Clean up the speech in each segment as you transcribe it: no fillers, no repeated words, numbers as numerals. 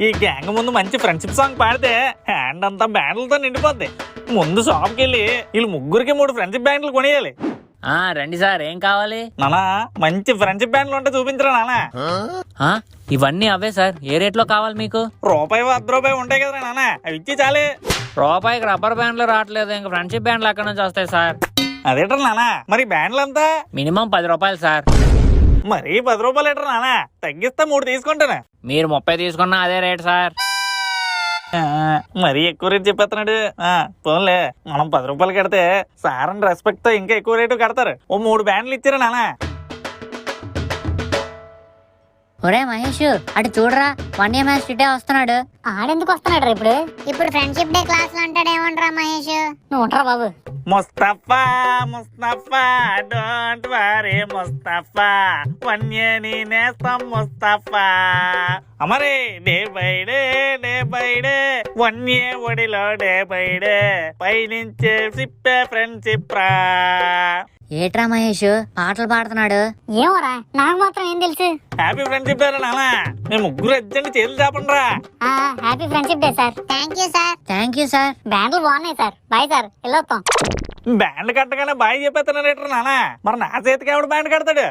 ఈ గ్యాంగ్ ముందు మంచి ఫ్రెండ్షిప్ సాంగ్ పాడితే హ్యాండ్ అంతా బ్యాండ్లతో నిండిపోద్ది. ముందు షాప్కి వెళ్ళి వీళ్ళు ముగ్గురికి 3 ఫ్రెండ్షిప్ బ్యాండ్లు కొనియాలి. రండి సార్, ఏం కావాలి? నానా మంచి ఫ్రెండ్షిప్ బ్యాండ్లు ఉంటే చూపించరా నానా. ఇవన్నీ అవే సార్. ఏ రేట్ లో కావాలి మీకు? రూపాయి 10 రూపాయి ఉంటాయి కదా నానా, అవి ఇచ్చి చాలే. రూపాయికి రబ్బర్ బ్యాండ్లు రావట్లేదు, ఇంకా ఫ్రెండ్షిప్ బ్యాండ్లు అక్కడ నుంచి వస్తాయి సార్. అదేట్రా నానా, మరి బ్యాండ్లు అంతా మినిమం 10 రూపాయలు సార్. మరి 10 రూపాయలు ఎట్రా నానా, తగ్గిస్తా 3 తీసుకుంటాను. మీరు 30 తీసుకున్నా అదే రేట్ సార్. మరీ ఎక్కువ రేటు చెప్పేస్తున్నాడు. పోన్లే, మనం 10 రూపాయలు కడితే సార్ అని రెస్పెక్ట్ తో ఇంకా ఎక్కువ రేటు కడతారు. ఓ 3 బ్యాండ్లు ఇచ్చారా నానా. ఒరే మహేష్, అటు చూడరా, 1 year మ్యాచ్ ఇటే వస్తున్నాడు. ఆడెందుకు వస్తున్నాడు ఇప్పుడు ఫ్రెండ్షిప్ డే క్లాస్ లో అంటాడేమంటారా మహేష్? నువ్వు ఉంటారా బాబు. ముస్తఫా ముస్తఫా డోంట్ వరీ ముస్తఫా, వన్యని నేస్తాం ముస్తఫా. అమరే డే బై డే వన్యే ఒడిలో డే బై డే, పైనుంచే సిప్పే ఫ్రెండ్షిప్ రా. ఏట్రా మహేష్ పాటలు పాడుతున్నాడు? ఏమోరా, నాకు మాత్రం ఏం తెలుసు. హ్యాపీ ఫ్రెండ్షిప్ డే నానా, మేము ముగ్గురు అర్జెంట్ చేతులు చాపండి రా. Happy friendship day sir. Thank you sir. Thank you sir. బ్యాండ్లు బాగున్నాయి సార్. బాయ్ సార్, వెళ్ళొస్తాం. బ్యాండ్ కట్టగానే బాయ్ చెప్పేస్తున్నాడు నానా. మరి నా చేతికి ఎవడు బ్యాండ్ కడతాడు?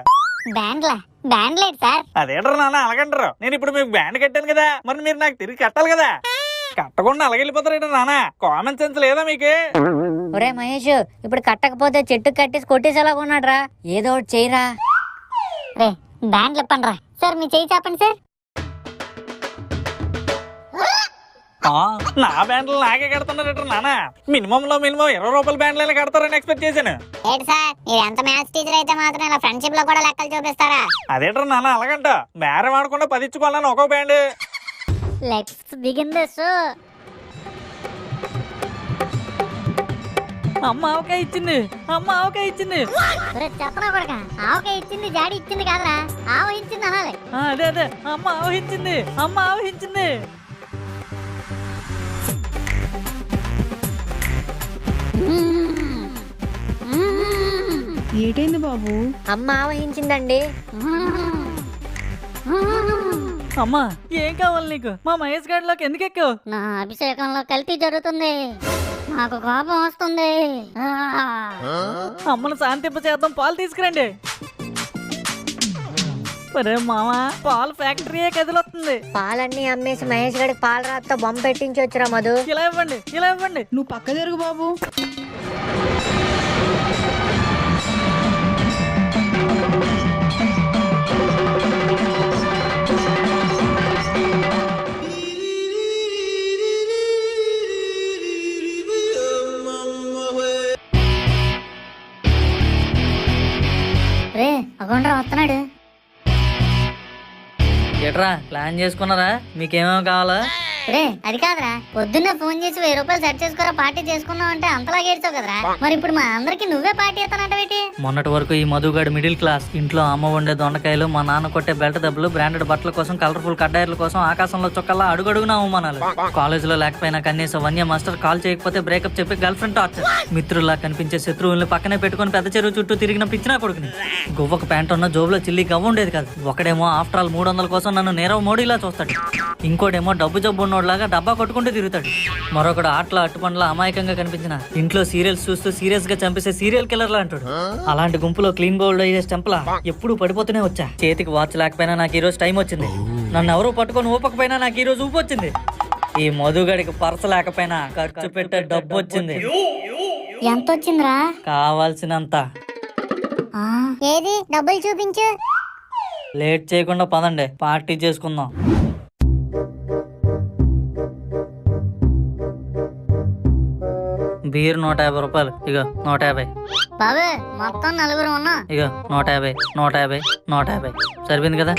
బ్యాండ్ లేదు సార్. అదేంటారు నాన్న అలాగంటారు. నేను ఇప్పుడు మీకు బ్యాండ్ కట్టాను కదా, మరి మీరు నాకు తిరిగి కట్టాలి కదా. కట్టకుండా అలాగెళ్ళిపోతారేంటారు నాన్న, కామన్ సెన్స్ లేదా మీకు? ఒరే మహేష్, ఇప్పుడు కట్టకపోతే చెట్టు కట్టేసి కొట్టేసేలాగా ఉన్నాడు రా, ఏదో ఒకటి చేయరా. రే బ్యాండ్లు ఇప్పండి రా. సార్ మీ చేయి చెప్పండి సార్. నా బ్యాండ్లు నాకే కడుతున్నారట నాన్న. మినిమం 20 రూపాయల బ్యాండ్లు కడతారని ఎక్స్పెక్ట్ చేశాను. ఏంటి సార్, మీరు ఎంత మ్యాథ్స్ టీచర్ అయితే మాత్రం ఇలా ఫ్రెండ్షిప్ లో కూడా లెక్కలు చూపిస్తారా? అదేంటారు నాన్న అలాగంట. బేరం ఆడకుండా 10 ఇచ్చుకోవాలని ఒక్కో బ్యాండ్. Let's begin this. అమ్మ ఆవకాయ ఇచ్చింది, అమ్మ ఆవకాయ ఇచ్చింది. చెప్పనా కొడక, ఆవకాయ ఇచ్చింది జాడి ఇచ్చింది కాదురా, ఆవహించింది అనాలి. అదే అమ్మ ఆవహించింది, అమ్మ ఆవహించింది. ఏటైంది బాబు? అమ్మ ఆవహించిందండి. అమ్మా ఏం కావాలి నీకు? మా మహేష్ గాడిలోకి ఎందుకు ఎక్కావు? నా అభిషేకంలో కల్తీ జరుగుతుంది, నాకు కోపం వస్తుంది. అమ్మను శాంతింప చేద్దాం, పాలు తీసుకురండి. ఒరే మామా, పాలు ఫ్యాక్టరీయే కదిలొస్తుంది. పాలన్నీ అమ్మేసి మహేష్ గడికి పాలు రాత్తో బొమ్మ పెట్టించి వచ్చిరా మధు. ఇలా ఇవ్వండి, ఇలా ఇవ్వండి. నువ్వు పక్క జరుగు బాబు. రే అగొండ్రా వస్తున్నాడు. ఎట్రా ప్లాన్ చేసుకున్నారా? మీకేమేమో కావాలా? రే అది కాదురా, పొద్దున్నే ఫోన్ చేసి 1000 రూపాయలు సెట్ చేసుకోరా పార్టీ చేసుకున్నావు అంటే అంతలాగా ఏడ్చావు కదరా. మరి ఇప్పుడు మా అందరికి నువ్వే పార్టీ ఇస్తానంటే? మొన్నటి వరకు ఈ మధుగాడు మిడిల్ క్లాస్, ఇంట్లో అమ్మ వండే దొండకాయలు, మా నాన్న కొట్టే బెల్ట్ దెబ్బలు, బ్రాండెడ్ బట్టల కోసం, కలర్ఫుల్ కడ్డాయిల కోసం ఆకాశంలో చొక్కల్లా అడుగడుగునా అవమానాలు. కాలేజ్ లో లేకపోయినా కనీసం వన్య మాస్టర్ కాల్ చేయకపోతే బ్రేకప్ చెప్పి గర్ల్ ఫ్రెండ్ టార్చర్. మిత్రుల్లా కనిపించే శత్రువుల్ని పక్కనే పెట్టుకుని పెద్ద చెరువు చుట్టూ తిరిగిన పిచ్చినా కొడుకుని. గువ్వకు ప్యాంట్ ఉన్న జోబులో చిల్లి గవ్వ ఉండేది కాదు. ఒకడేమో ఆఫ్టర్ ఆల్ 300 కోసం నన్ను నీరవ్ మోడీలా చూస్తాడు, ఇంకోటేమో డబ్బు జబ్బు ఉన్నోడ్లాగా డబ్బా కొట్టుకుంటూ తిరుగుతాడు, మరొకడు ఆటల అట్టుపండ్లా అమాయకంగా కనిపించిన ఇంట్లో సీరియల్స్ చూస్తూ సీరియస్ గా చంపేసే సీరియల్ కిల్లర్ లా అంటాడు. అలాంటి గుంపులో క్లీన్ బౌల్డ్ అయ్యే స్టెంప్లా ఎప్పుడు పడిపోతూనే వచ్చా. చేతికి వాచ్ లేకపోయినా నాకు ఈ రోజు టైం వచ్చింది, నన్ను ఎవరూ పట్టుకొని ఊపకపోయినా నాకు ఈ రోజు ఊపు వచ్చింది. ఈ మధుగడికి పర్స్ లేకపోయినా ఖర్చు పెట్టే డబ్బు వచ్చింది. ఎంత వచ్చిందిరా? కావాల్సినంత. ఏది డబ్బులు చూపించు. లేట్ చేయకుండా పదండి, పార్టీ చేసుకుందాం. బీర్ 150 రూపాయలు, ఇక 150. బాబు మొత్తం 4 ఉన్నా. ఇక 150, 150, 150 సరిపోయింది కదా?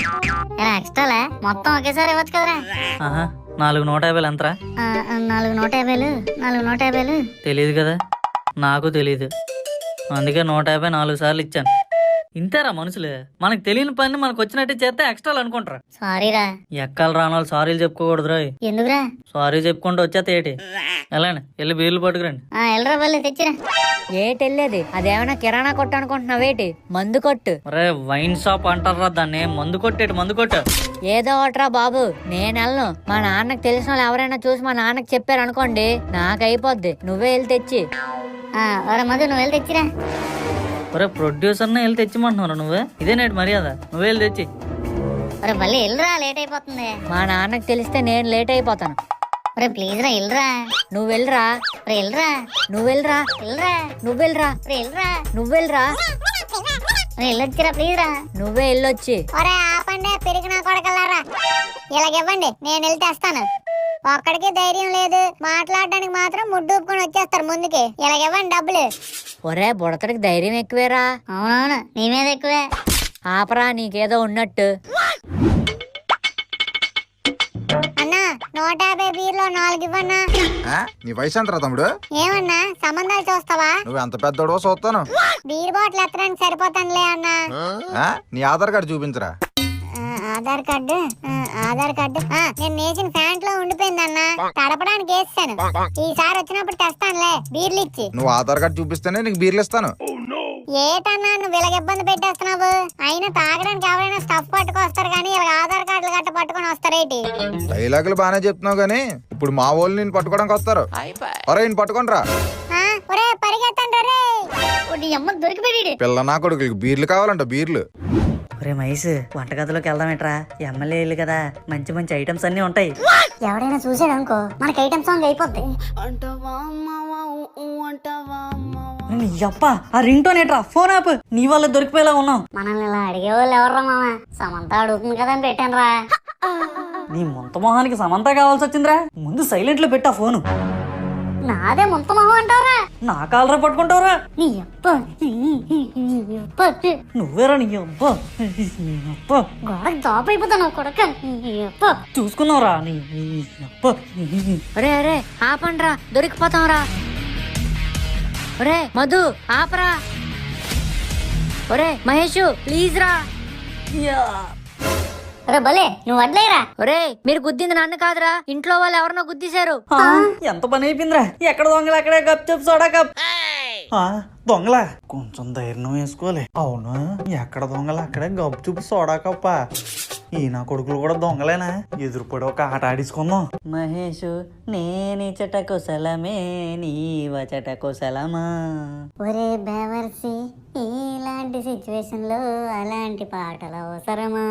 ఎక్స్ట్రాలే, మొత్తం ఒకేసారి ఇవ్వచ్చు కదరా. 4 150 ఎంతరా? 4 150, 4 150. తెలియదు కదా? నాకు తెలీదు, అందుకే 150 4 సార్లు ఇచ్చాను. ఇంతేరా మనుషులు, మనకు తెలియని పని మనకు వచ్చినట్టే చేస్తే ఎక్స్ట్రాలు అనుకుంటారా. సారీరా. ఎక్కాలు రానాలు సారీలు చెప్పుకోకూడదు రోయ్. ఎందుకురా? సారీ చెప్పుకుంటూ వచ్చేస్తే ఏటి ఎలాండి వెళ్ళి బీర్లు పట్టుకురండి. ఎల్రా బల్లే తెచ్చిరా. ఏటెళ్ళేది అదేమైనా కిరాణా కొట్టు అనుకుంటున్నావేటి? మందు కొట్టు. అరే వైన్ షాప్ అంటారా దాన్ని, మందు కొట్టేటి మందు కొట్టు. ఏదో ఒకట్రా బాబు, నేను వెళ్ళను. మా నాన్నకి తెలిసిన వాళ్ళు ఎవరైనా చూసి మా నాన్నకి చెప్పారు అనుకోండి, నాకు అయిపోద్ది. నువ్వే వెళ్ళి తెచ్చి. ఒరే మధు నువ్వు వెళ్ళి తెచ్చిరా. ఒరే ప్రొడ్యూసర్నే వెళ్ళి తెచ్చిమంటున్నావు నువ్వే, ఇదేనేటి మర్యాద, నువ్వే వెళ్ళి తెచ్చి. ఒరే మళ్ళీ వెళ్ళరా, లేట్ అయిపోతుంది. మా నాన్నకి తెలిస్తే నేను లేట్ అయిపోతాను. ఒరే ప్లీజ్ రా వెళ్ళరా. నువ్వు వెళ్ళరా. ఒరే వెళ్ళరా. నువ్వు వెళ్ళరా. వెళ్ళరా. నువ్వు వెళ్ళరా. ఒరే వెళ్ళరా. నువ్వు వెళ్ళరా. ఒరే వెళ్ళొచ్చిరా ప్లీజ్ రా. నువ్వే వెళ్ళొచ్చి. ఒరే ఆపండి పెరిగిన కొడకల్లారా. ఇలాగివ్వండి, నేను వెళ్ళి తెస్తాను. ఒక్కడికి ధైర్యం లేదు, మాట్లాడడానికి మాత్రం ముడ్డూపుకొని వచ్చేస్తారు ముందుకి. ఇలాగివ్వండి డబ్బులు. ఒరే బుడతడికి ధైర్యం ఎక్కువేరా. అవునవును, నీ మీద ఎక్కువే. ఆపరా, నీకేదో ఉన్నట్టు. అన్నా 150 బీర్లో 4 ఇవ్వన్నా. నీ వయసు ఎంతరా తమ్ముడు? ఏమన్నా సంబంధాలు చూస్తావా? నువ్వు ఎంత పెద్దోడో చూస్తాను. బీర్ బాటిల్ ఎత్తడానికి సరిపోతానులే అన్నా. నీ ఆధార్ కార్డు చూపించరా. ఆధార్ కార్డు. నేను నేసిన ప్యాంట్ లో ఉండిపోయింది అన్న, తడపడానికి వేసాను. ఈసారి వచ్చినప్పుడు తెస్తానులే బీర్లు ఇచ్చి. నువ్వు ఆధార్ కార్డు చూపిస్తేనే నీకు బీర్లు ఇస్తాను. ఏటన్నా నువ్వు ఇలాగ ఇబ్బంది పెట్టేస్తున్నావు? అయినా తాగడానికి ఎవరైనా స్టఫ్ పట్టుకొస్తారు కానీ ఇలా ఆధార్ కార్డులు గట్ట పట్టుకొని వస్తారేటి? డైలాగులు బాగానే చెప్తున్నావు గానీ ఇప్పుడు మా వాళ్ళు నేను పట్టుకోవడానికి వస్తారు. ఒరే నేను పట్టుకోండి రా. ఒరే పరిగెత్తండి రే. అమ్మకు దొరికిపోయాడు. పిల్ల నా కొడుకులకి బీర్లు కావాలంట, బీర్లు. ఒరే మహేష్, వంటగదిలోకి వెళ్దామేట్రా, ఎమ్మెల్యే ఇల్లు కదా, మంచి మంచి ఐటమ్స్ అన్ని ఉంటాయి. ఎవడైనా చూసాడు అనుకో మనకి ఐటమ్ సాంగ్ అయిపోద్ది. అప్పా ఆ రింగ్ టోన్ ఏట్రా, ఫోన్ ఆప్. నీ వల్ల దొరికిపోయేలా ఉన్నాం. మనల్ని ఇలా అడిగే వాళ్ళు ఎవర్రా మామ? సమంత అడుగుతుంది కదా అని పెట్టాను రా. నీ ముంత మొహానికి సమంత కావాల్సి వచ్చిందిరా. ముందు సైలెంట్ లో పెట్టా ఫోను. నాదే ముంత మొహం అంటావురా? నా కాలరా పట్టుకుంటావురా. నీ అప్ప నువ్వేరా నీ అబ్బా గోడకు జాబ్ అయిపోతాను కొడక. చూసుకున్నావురా నీ అబ్బా. ఒరే అరే ఆపండ్రా, దొరికిపోతాంరా. ఒరే మధు ఆపరా. ఒరే మహేష్ ప్లీజ్ రా. రే భలే నువ్వు వడ్లేరా. ఒరే మీరు గుద్దింది నన్ను కాదురా, ఇంట్లో వాళ్ళు ఎవరినో గుద్దేశారు. ఎంత పని అయిపోయిందిరా. ఎక్కడ దొంగలు అక్కడే గప్ చెప్పు సోడా కప్. దొంగలా కొంచెం ధైర్యం వేసుకోవాలి. అవును, ఎక్కడ దొంగలు అక్కడే గప్పు చూపు సోడా కప్ప. ఈ నా కొడుకులు కూడా దొంగలేనా? ఎదురుపడి ఒక ఆట ఆడించుకుందాం. మహేష్ నేని చటకుశలమే నీ వచటకుశలమా. ఒరే బేవర్సి, ఇలాంటి సిచ్యువేషన్ లో అలాంటి పాటలు అవసరమా?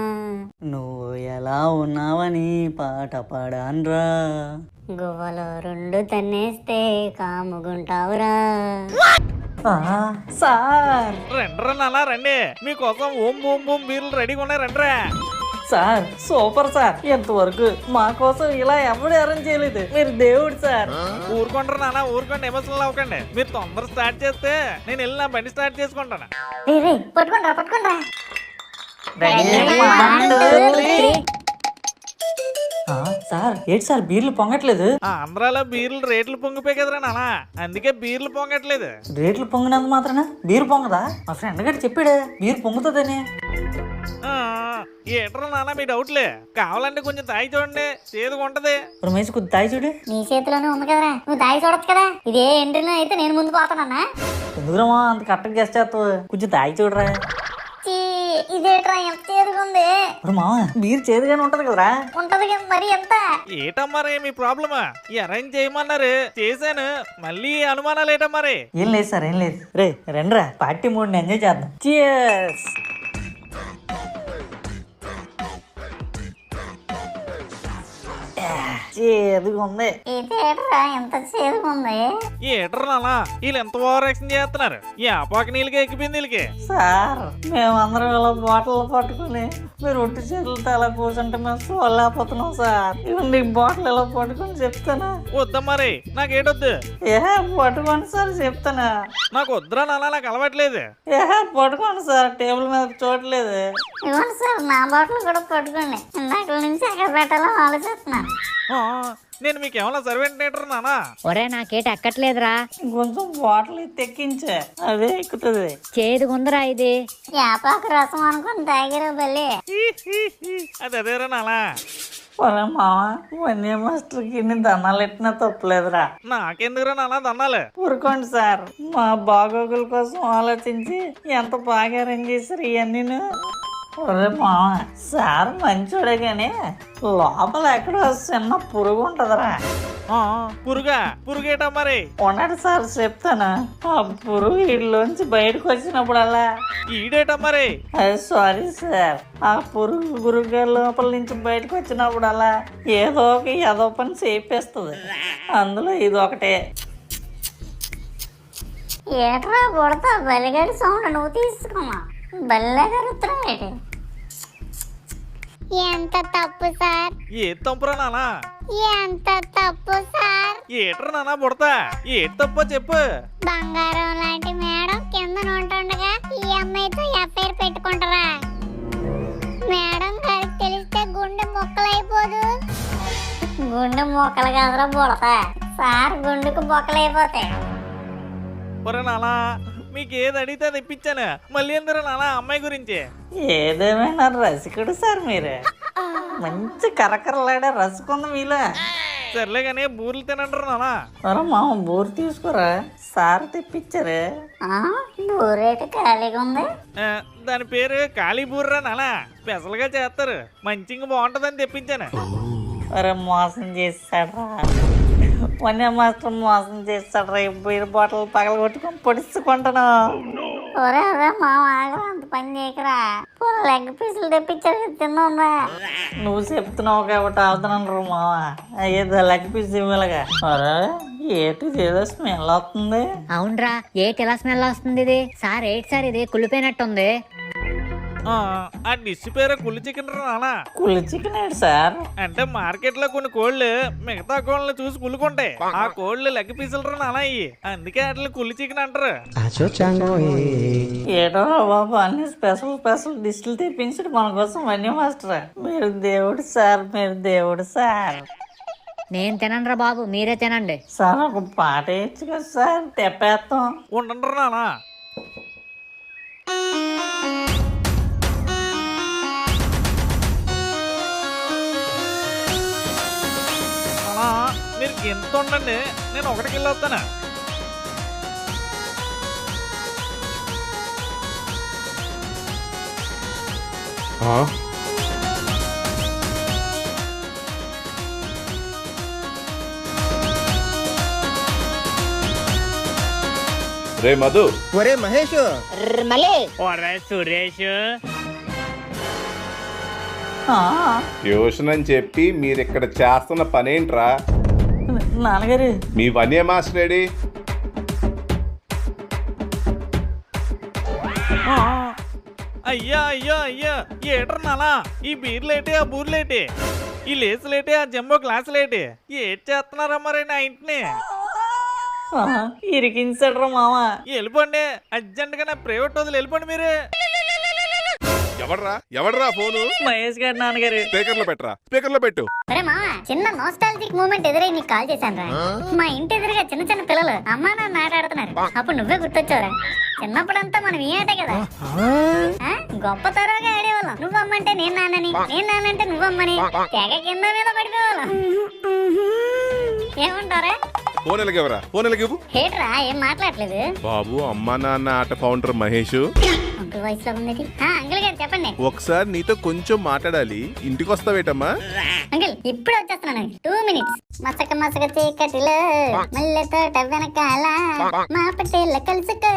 నువ్వు ఎలా ఉన్నావని పాట పాడాన్రా. గువ్వలో 2 తన్నేస్తే కాముగుంటావురా. సార్ రెండ్రా నాలా రండి, మీకోసం ఓం బూమ్ బూమ్ బీర్లు రెడీగా ఉన్నాయి రండ్రా. సార్ సూపర్ సార్, ఎంతవరకు మా కోసం ఇలా ఎవరు అరేంజ్ చేయలేదు, మీరు దేవుడు సార్. ఊరుకుంటారు నాన్న, ఊరుకోండి, ఎమోషనల్ అవ్వకండి. మీరు తొందర స్టార్ట్ చేస్తే నేను వెళ్ళి నా బండి స్టార్ట్ చేసుకుంటాను. పట్టుకుంటా. సార్ ఏంటి సార్ బీర్లు పొంగట్లేదు? ఆంధ్రాలో బీర్లు రేట్లు పొంగిపోయి కదరా నాన్న, అందుకే బీర్లు పొంగట్లేదు. రేట్లు పొంగినంత మాత్రాన బీరు పొంగదా? మా ఫ్రెండ్ గారు చెప్పాడే బీరు పొంగుతుందని. ఏంట్రా నాన్న మీ డౌట్లే, కావాలంటే కొంచెం తాగి చూడండి, చేదుగా ఉంటది. రమేష్ కొద్ది తాగి చూడు. నీ చేతిలోనే ఉంది కదరా, నువ్వు తాగి చూడొచ్చు కదా. ఇదే ఎంట్రీలో అయితే నేను ముందు పోతానన్నా. ఎందుకురామా అంత కరెక్ట్ గెస్ట్ చేస్తావు, కొంచెం తాగి చూడరా. ఇదేట్రా ఎంత చేదుగా ఉంది. ఇప్పుడు మామ బీర్ చేదుగానే ఉంటది కదరా. ఉంటది మరి ఎంత? ఏటమ్మారే మీ ప్రాబ్లమా? అరేంజ్ చేయమన్నారు, చేశాను, మళ్ళీ అనుమానాలు ఏటమ్మారే? ఏం లేదు సార్, ఏం లేదు. రే రండ్రా పార్టీ మూడ్ని ఎంజాయ్ చేద్దాం. Cheers. చేదుగా ఉంది. ఇదేట్రా ఎంత చేదుగా ఉంది. ఏటరా నాన్న వీళ్ళు ఎంత ఓవర్ యాక్షన్ చేస్తున్నారు? ఈ ఆపాక నీళ్ళకి ఎక్కిపోయింది వీళ్ళకి. సార్ మేమందరం ఇలా బాటిల్ పట్టుకుని మీరు ఒట్టి చేతులతో అలా కూర్చుంటే మేము చూడలేకపోతున్నాం సార్. ఇవ్వండి బాటిల్ ఇలా పట్టుకుని చెప్తానా? వద్దా మరి, నాకేటొద్దు. పట్టుకోండి సార్ చెప్తానా. నాకు వద్దురా నాన్న, నాకు అలవాట్లేదు. పట్టుకోండి సార్, టేబుల్ మీద చూడలేదు. ఇవ్వండి సార్, నా బాటిల్ కూడా పట్టుకోండి. ఇందాక నుంచి ఎక్కడ పెట్టాలో ఆలోచిస్తున్నా. నేను మీకు ఏమన్నా సర్వెంట్ నేటర్ నానా? ఒరే నాకేట ఎక్కట్లేదురా. కొంచెం బాటిల్ తెక్కించే, అదే ఎక్కుతుంది. చేదుగుందరా ఇది. యాపాకు రసం అనుకుని తాగిరా బల్లి. అది అదేరా నానా. ఒరే మామ, వన్య మాస్టర్కి ఇన్ని దండాలు ఎట్టినా తప్పలేదురా. నాకెందుకురా నానా దండాలు? ఊరుకోండి సార్, మా బాగోగుల కోసం ఆలోచించి ఎంత బాగా అరేంజ్ చేశారు ఇవన్నీ. ఒరే మామ, సార్ మంచోడే గాని లోపల ఎక్కడో చిన్న పురుగు ఉంటదిరా. పురుగేటా మరి? ఉన్నాడు సార్, చెప్తాను. ఆ పురుగు ఇల్లోంచి బయటకు వచ్చినప్పుడల్లా ఈడేటా మరి? సారీ సార్, ఆ పురుగు గురుగారి లోపల నుంచి బయటకు వచ్చినప్పుడల్లా ఏదో ఏదో పని చేపేస్తుంది. అందులో ఇది ఒకటే. ఏట్రా కొడతా బలిగడి సౌండ్ నువ్వు తీసుకున్నా బల్లెగా రుత్రాడు. ఎంత తప్పు సార్, ఏ తంపురా నానా? ఎంత తప్పు సార్. ఏట్రా నానా బుడతా? ఏ తప్పో చెప్పు. బంగారం లాంటి మేడం కింద ఉంటుండగా ఈ అమ్మాయితో ఎఫ్ఐఆర్ పెట్టుకుంటారా? మేడం గారికి తెలిస్తే గుండె మొక్కలైపోదు. గుండె మొక్కలు కాదురా బుడతా, సార్ గుండెకు మొక్కలైపోతాయి. ఒరే నానా, మీకు ఏది అడిగితే తెప్పించాను. మళ్ళీ ఎందుకు నానా అమ్మాయి గురించి? ఏదేమైనా రసికుడు సార్ మీరే. మంచి కరకరలాడే రసకుంది మీలో. సర్లే కానీ బూర్లు తినంటారు నానా. మరి మామ బూరు తీసుకురా, సార్ తెప్పించారే. బూరేటు ఖాళీగా ఉంది. దాని పేరు ఖాళీ బూర్రా నానా. స్పెషల్గా చేస్తారు, మంచిగా బాగుంటుందని తెప్పించాను. మరి మోసం చేస్తాడ్రా, వన్య మాస్టర్ మోసం చేస్తాడ్రా. బీర్ బాటిల్ పగల కొట్టుకొని పొడుచుకుంటాను. ఒరే అదే మామ ఆగరా, అంత పని చేయకరా. లెగ్ పీసులు తెప్పించారు తిన్నా. నువ్వు చెప్తున్నావు కాబట్టి అవుతున్నాను మామ. ఏదో లెగ్ పీస్ ఇవ్వాలిగా. అరే ఏటిది ఏదో స్మెల్ వస్తుంది. అవునరా, ఏటి ఎలా స్మెల్ వస్తుంది ఇది? సార్ ఏంటి సార్ ఇది కుళ్ళిపోయినట్టుంది. ఆ డిష్ పేరు కుళ్ళు చికెన్ రా నానా. కుళ్ళి చికెన్ ఏంటి సార్? అంటే మార్కెట్ లో కొన్ని కోళ్ళు మిగతా కోళ్ళని చూసి కుళ్ళుకుంటాయి. ఆ కోళ్ళు లెగ్ పీసులు రా నానా ఇవి, అందుకే వాటిని కుళ్ళు చికెన్ అంటారు. ఏటో బాబు, అన్ని స్పెషల్ డిష్లు తెప్పించాడు మన కోసం వన్య మాస్టర్. మీరు దేవుడు సార్, మీరు దేవుడు సార్. నేను తిననురా బాబు, మీరే తినండి. సార్ ఒక పాట వేయచ్చు కదా సార్, తెప్పేస్తాం. ఉండండి రా నానా. మీరు ఎంత ఉండండి, నేను ఒకటికి వెళ్ళి వస్తాను. రే మధు. ఒరే మహేష్, సురేష్, ట్యూషన్ అని చెప్పి మీరు ఇక్కడ చేస్తున్న పనేంట్రా? నాన్నగారు, మీ వన్య మాస్టర్ ఏడి? అయ్యా అయ్యా అయ్యా, ఏటర్ నానా ఈ బీర్లేటి ఆ బూర్లేటి, ఈ లేసులేటి ఆ జంబో క్లాసులేటి, ఏటి చేస్తున్నారా మరి నా ఇంటిని? ఇరికించాడు మామ. వెళ్ళిపోండి అర్జెంట్ గా, నా ప్రైవేట్ వదిలి వెళ్ళిపోండి మీరు. ఎవడ్రా ఫోను? మహేష్ గారు నాన్నగారు. స్పీకర్ లో పెట్టరా, స్పీకర్ లో పెట్టు. ఒరే మామ, చిన్న నోస్టాలజిక్ మూమెంట్ ఎదురై నీకు కాల్ చేశాను రా. మా ఇంటి ఎదురుగా చిన్న చిన్న పిల్లలు అమ్మా నాన్న ఆట ఆడుతున్నారు. అప్పుడు నువ్వే గుర్తొచ్చావురా. చిన్నప్పుడంతా మనం ఈ ఆటే కదా, గొప్ప తరోగా ఆడేవాళ్ళం. నువ్వమ్మంటే నేను నాన్నని, నేను నాన్నంటే నువ్వమ్మని, తెగ కింద మీద పడిపోయేవాళ్ళం. ఏమంటారా? Phone ఎలాగెవరా, phone ఎలాగివ్వు. హేట్రా, ఏం మాట్లాడలేదు బాబు. అమ్మా నాన్న ఆట ఫౌండర్ మహేష్. అంకుల్ వాయిస్ లో ఉంది. అంకుల్ గారు చెప్పండి. ఒకసారి నీతో కొంచెం మాట్లాడాలి, ఇంటికి వస్తావేటమ్మా? అంకుల్ ఇప్పుడే వచ్చేస్తున్నాను, 2 minutes. మసక మసక చీకటిలో మల్లె తోట వెనకాల మా పట్టేళ్ళ కలుసుకో.